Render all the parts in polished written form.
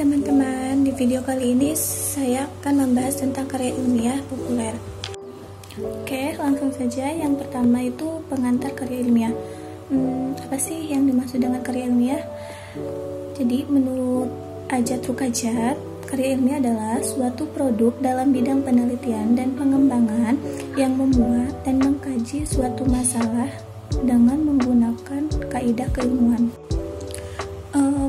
teman-teman, di video kali ini saya akan membahas tentang karya ilmiah populer. Oke, langsung saja. Yang pertama itu pengantar karya ilmiah. Apa sih yang dimaksud dengan karya ilmiah? Jadi menurut Ajat Rukajat, karya ilmiah adalah suatu produk dalam bidang penelitian dan pengembangan yang memuat dan mengkaji suatu masalah dengan menggunakan kaidah keilmuan.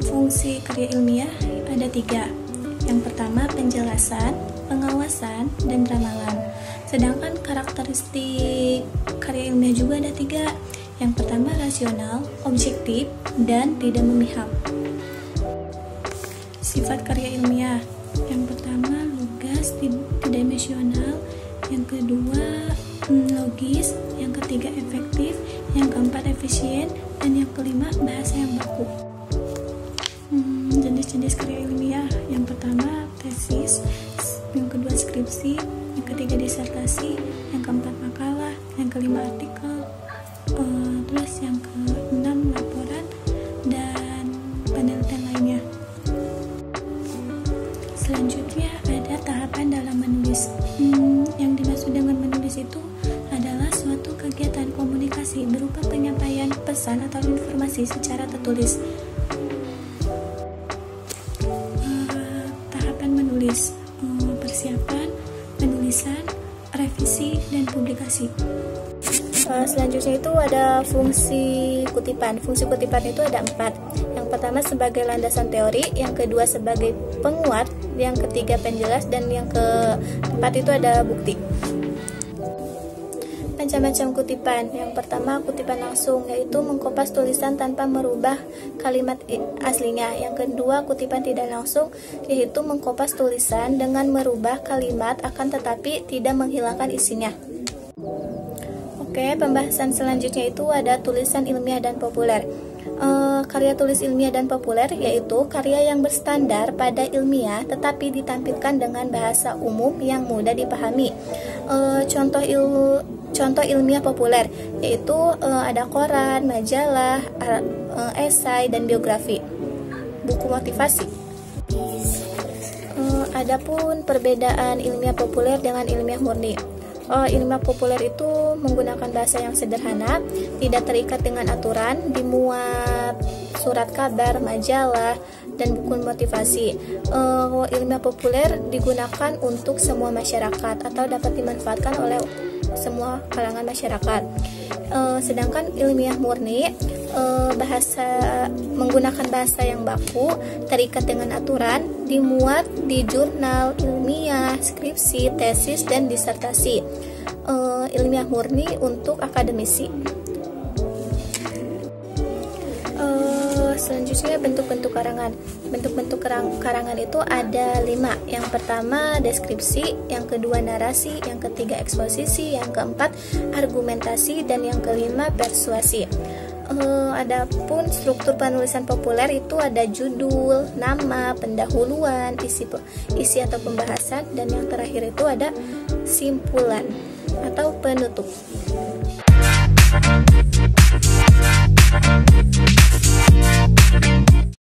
Fungsi karya ilmiah ada 3. Yang pertama penjelasan, pengawasan, dan ramalan. Sedangkan karakteristik karya ilmiah juga ada 3. Yang pertama rasional, objektif, dan tidak memihak. Sifat karya ilmiah. Yang pertama lugas, tidak emosional. Yang kedua logis. Yang ketiga efektif. Yang keempat efisien. Dan yang kelima bahasa yang baku. Jenis-jenis karya ilmiah. Yang pertama tesis, yang kedua skripsi, yang ketiga disertasi, yang keempat makalah, yang kelima artikel, terus yang keenam laporan dan penelitian lainnya. Selanjutnya ada tahapan dalam menulis. Yang dimaksud dengan menulis itu adalah suatu kegiatan komunikasi berupa penyampaian pesan atau informasi secara tertulis. Menulis, persiapan, penulisan, revisi, dan publikasi. Selanjutnya itu ada fungsi kutipan. Fungsi kutipan itu ada 4. Yang pertama sebagai landasan teori, yang kedua sebagai penguat, yang ketiga penjelas, dan yang keempat itu ada bukti. Macam-macam kutipan. Yang pertama kutipan langsung, yaitu mengkopas tulisan tanpa merubah kalimat aslinya. Yang kedua kutipan tidak langsung, yaitu mengkopas tulisan dengan merubah kalimat akan tetapi tidak menghilangkan isinya. Oke, pembahasan selanjutnya itu ada tulisan ilmiah dan populer. Karya tulis ilmiah dan populer yaitu karya yang berstandar pada ilmiah tetapi ditampilkan dengan bahasa umum yang mudah dipahami. Contoh ilmiah populer yaitu ada koran, majalah, esai, dan biografi, buku motivasi. Adapun perbedaan ilmiah populer dengan ilmiah murni. Ilmiah populer itu menggunakan bahasa yang sederhana, tidak terikat dengan aturan, dimuat surat kabar, majalah, dan buku motivasi. Ilmiah populer digunakan untuk semua masyarakat atau dapat dimanfaatkan oleh semua kalangan masyarakat. Sedangkan ilmiah murni menggunakan bahasa yang baku, terikat dengan aturan, dimuat di jurnal ilmiah, skripsi, tesis, dan disertasi. Ilmiah murni untuk akademisi. Selanjutnya bentuk-bentuk karangan. Bentuk-bentuk karangan itu ada 5. Yang pertama deskripsi, yang kedua narasi, yang ketiga eksposisi, yang keempat argumentasi, dan yang kelima persuasi. Adapun struktur penulisan populer itu ada judul, nama, pendahuluan, isi atau pembahasan, dan yang terakhir itu ada simpulan atau penutup.